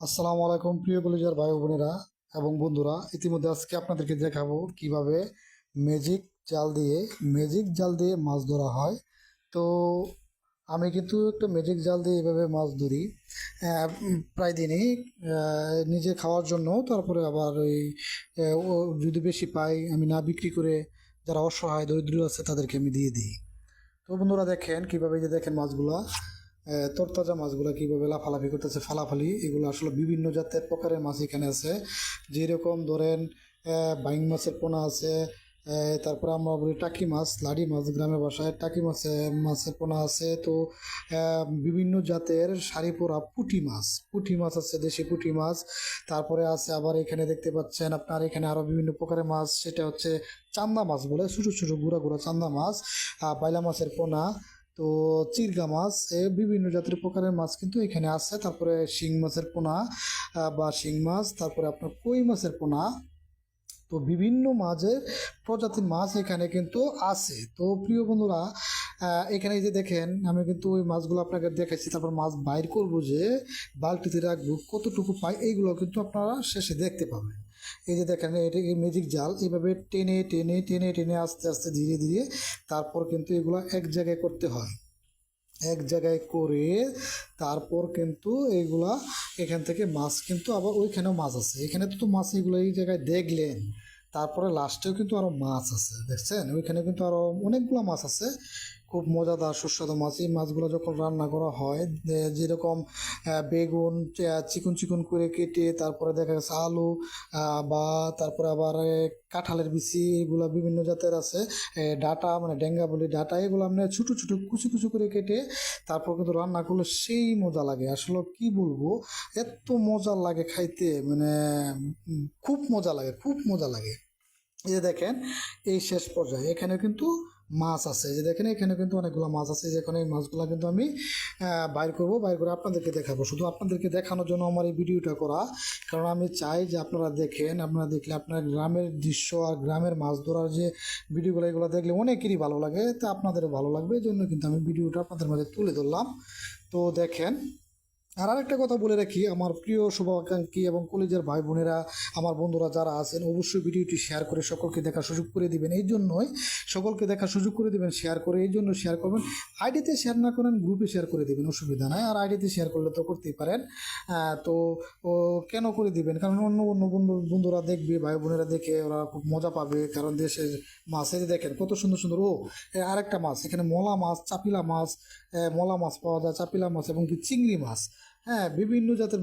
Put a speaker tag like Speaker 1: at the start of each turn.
Speaker 1: আসসালামু আলাইকুম প্রিয় কলেজের ভাই বোনেরা এবং বন্ধুরা। ইতিমধ্যে আজকে আপনাদেরকে দেখাবো কিভাবে ম্যাজিক জাল দিয়ে মাছ ধরা হয়। তো আমি কিন্তু একটা ম্যাজিক জাল দিয়ে এভাবে মাছ ধরি প্রায় দিনই, নিজে খাওয়ার জন্য। তারপরে আবার ওই ও যদি বেশি পাই আমি না বিক্রি করে যারা অসহায় দরিদ্র আছে তাদেরকে আমি দিয়ে দিই। তো বন্ধুরা দেখেন কিভাবে, এই যে দেখেন মাছগুলা, তরতাজা মাছগুলা কিভাবে লাফালাফি করতেছে, ফালাফালি। এগুলো আসলে বিভিন্ন জাতের প্রকারের মাছ এখানে আছে। যেরকম ধরেন বাইং মাছের পোনা আছে, তারপরে আমরা বলি টাকি মাছ, লাডি মাছ গ্রামের ভাষায় টাকি মাছের পোনা আছে। তো বিভিন্ন জাতের সারিপোরা পুঁটি মাছ আছে, দেশি পুঁটি মাছ। তারপরে আছে আবার এখানে দেখতে পাচ্ছেন আপনার, এখানে আরো বিভিন্ন প্রকারের মাছ, সেটা হচ্ছে চান্দা মাছ বলে, ছোট ছোট গুঁড়া গুঁড়া চান্দা মাছ, বাইলা মাছের পোনা। তো চিরগা মাছ, বিভিন্ন জাতের প্রকারের মাছ কিন্তু এখানে আছে। তারপরে শিং মাছের পোনা বা শিং মাছ, তারপরে আপনার কই মাছের পোনা। তো বিভিন্ন মাছের প্রজাতির মাছ এখানে কিন্তু আছে। তো প্রিয় বন্ধুরা, এখানে এই যে দেখেন আমি কিন্তু ওই মাছগুলো আপনাকে দেখাচ্ছি, তারপর মাছ বাইর করবো যে বালতিতে রাখবো, কতটুকু পাই এইগুলো কিন্তু আপনারা শেষে দেখতে পাবেন। এই যে দেখেন এটা ম্যাজিক জাল, এইভাবে টেনে টেনে টেনে টেনে আস্তে আস্তে ধীরে ধীরে তারপর কিন্তু এগুলো এক জায়গায় করতে হয়। এক জায়গায় করে তারপর কিন্তু এইগুলা, এখান থেকে মাছ কিন্তু আবার ওইখানেও মাছ আছে, এখানে তো মাছ এগুলো এই জায়গায় দেখলেন। তারপরে লাস্টেও কিন্তু আরো মাছ আছে, দেখছেন ওইখানে কিন্তু আরো অনেকগুলো মাছ আছে। খুব মজাদার সুস্বাদু মাছ। এই মাছগুলো যখন রান্না করা হয়, যেরকম বেগুন চিকন চিকন করে কেটে, তারপরে দেখা গেছে আলু, বা তারপরে আবার কাঁঠালের বিচি, এগুলা বিভিন্ন জাতের আছে। ডাটা মানে ডেঙ্গা বলি, ডাটা, এগুলো আমরা ছোটো ছোটো কুচি কুচি করে কেটে তারপর কিন্তু রান্না করলে সেই মজা লাগে। আসলে কি বলবো, এত মজা লাগে খাইতে, মানে খুব মজা লাগে, খুব মজা লাগে। এই যে দেখেন এই শেষ পর্যায়ে এখানে কিন্তু মাছ আছে, এই যে দেখেন এখানে কিন্তু অনেকগুলো মাছ আছে। যেখানে এই মাছগুলো কিন্তু আমি বাইর করব, বাইর করে আপনাদেরকে দেখাবো। শুধু আপনাদেরকে দেখানোর জন্য আমার এই ভিডিওটা করা, কারণ আমি চাই যে আপনারা দেখেন। আপনারা দেখলে আপনার গ্রামের দৃশ্য আর গ্রামের মাছ ধরার যে ভিডিওগুলো, এগুলো দেখলে অনেকেরই ভালো লাগে, তা আপনাদেরও ভালো লাগবে। এই জন্য কিন্তু আমি ভিডিওটা আপনাদের মাঝে তুলে ধরলাম। তো দেখেন, আর আরেকটা কথা বলে রাখি, আমার প্রিয় শুভাকাঙ্ক্ষী এবং কলেজের ভাই বোনেরা, আমার বন্ধুরা যারা আছেন, অবশ্যই ভিডিওটি শেয়ার করে সকলকে দেখার সুযোগ করে দিবেন। এই জন্যই সকলকে দেখার সুযোগ করে দিবেন, শেয়ার করে, এই জন্য শেয়ার করবেন। আইডিতে শেয়ার না করেন, গ্রুপে শেয়ার করে দিবেন, অসুবিধা নাই। আর আইডিতে শেয়ার করলে তো করতেই পারেন। তো ও কেন করে দিবেন, কারণ অন্য অন্য বন্ধুরা দেখবে, ভাই বোনেরা দেখে ওরা খুব মজা পাবে। কারণ দেশের মাছ, এই যে দেখেন কত সুন্দর সুন্দর। আরেকটা মাছ এখানে, মলা মাছ, চাপিলা মাছ, মলা মাছ পাওয়া যায়, চাপিলা মাছ এবং কি চিংড়ি মাছ। হ্যাঁ, বিভিন্ন জাতের